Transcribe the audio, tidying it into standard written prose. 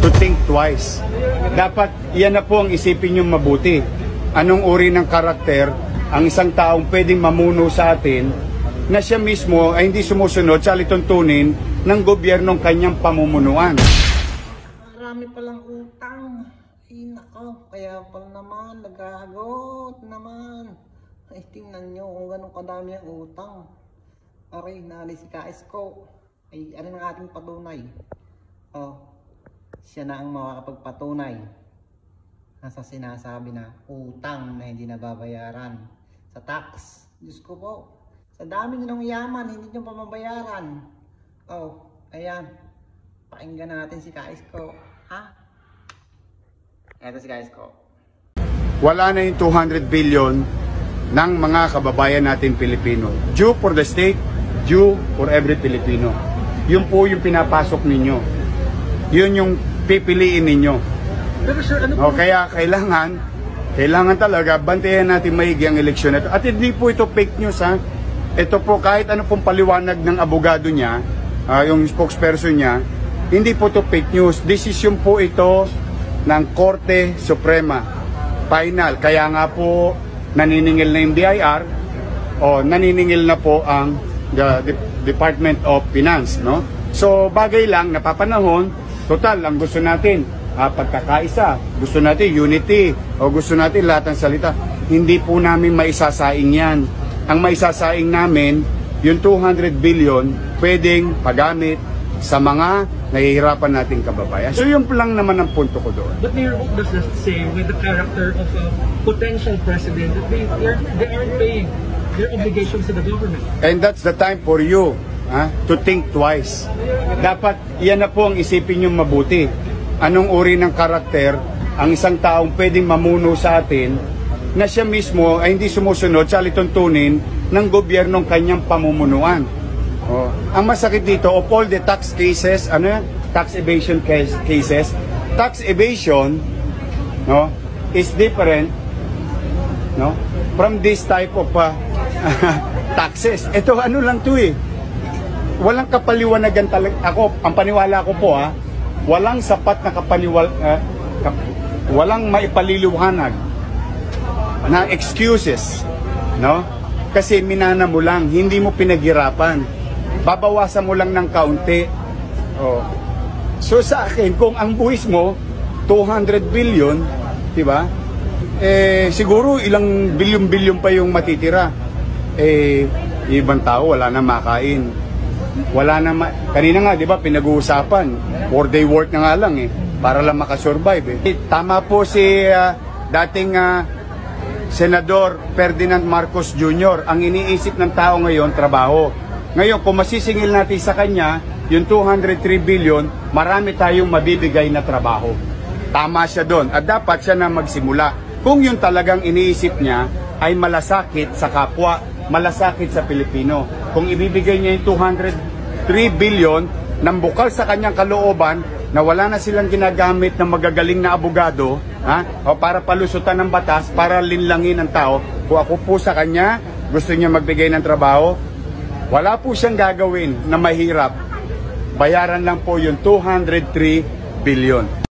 to think twice. Dapat yan na po ang isipin nyo mabuti. Anong uri ng karakter ang isang taong pwedeng mamuno sa atin na siya mismo ay hindi sumusunod sa alituntunin ng gobyernong kanyang pamumunuan. Marami palang utang. Ay nako, kaya pala naman, nagagot naman. Ay tingnan nyo kung ganun kadami ang utang. Aray, naalis si Ka-Esko. Ay ano ng ating patunay? Oh, siya na ang makakapagpatunay nasa sinasabi na utang na hindi nababayaran sa tax. Diyos ko po, sa dami nyo ng yaman, hindi nyo pa mabayaran. Oh, ayan, pakinggan natin si Ka-Esko. Ha? Eto si Ka-Esko. Wala na yung 200 billion ng mga kababayan natin Pilipino. Due for the state, due for every Filipino. Yun po yung pinapasok ninyo. Yun yung pipiliin ninyo. Pero sir, ano po? Kaya kailangan talaga bantayan natin maigi ang eleksyon na ito. At hindi po ito fake news, ha. Ito po kahit ano pong paliwanag ng abogado niya, yung spokesperson niya, hindi po ito fake news. Desisyon po ito ng Korte Suprema. Final. Kaya nga po naniningil na yung BIR o naniningil na po ang Department of Finance, no? So bagay lang, napapanahon, total ang gusto natin pagkakaisa, gusto natin unity, o gusto natin lahat ng salita. Hindi po namin maisasaing yan. Ang maisasaing namin, yung 200 billion, pwedeng pagamit sa mga nahihirapan nating kababayan. So yun lang naman ang punto ko doon. But Mayor, what does that say with the character of a potential president that they aren't paying their obligations to the government? And that's the time for you to think twice. Dapat yan na po ang isipin nyo mabuti. Anong uri ng karakter ang isang taong pwedeng mamuno sa atin na siya mismo ay hindi sumusunod sa alituntunin ng gobyernong kanyang pamumunuan. Ang masakit dito, of all the tax cases, tax evasion cases, tax evasion, no, is different, no, from this type of taxes. Ito ano lang to eh. Walang kapaliwanagan talaga. Ako, ang paniwala ko po walang sapat na walang maipaliliwanag na excuses, no? Kasi minana mo lang, hindi mo pinaghirapan. Babawasan mo lang ng kaunti. So sa akin, kung ang buwis mo 200 billion, di ba? Siguro ilang bilyon-bilyon pa yung matitira. Ibang tao wala na makain. Wala na kanina nga, di ba, pinag-uusapan 4-day work na nga lang para lang makasurvive. Tama po si dating Senador Ferdinand Marcos Jr. Ang iniisip ng tao ngayon, trabaho. Ngayon, kung masisingil natin sa kanya yung 203 billion, marami tayong mabibigay na trabaho. Tama siya doon. At dapat siya na magsimula. Kung yung talagang iniisip niya ay malasakit sa kapwa, malasakit sa Pilipino. Kung ibibigay niya yung 203 billion nang bukal sa kanyang kalooban na wala na silang ginagamit ng magagaling na abogado o para palusutan ng batas, para linlangin ang tao, kung ako po sa kanya, gusto niya magbigay ng trabaho, wala po siyang gagawin na mahirap. Bayaran lang po yung 203 billion.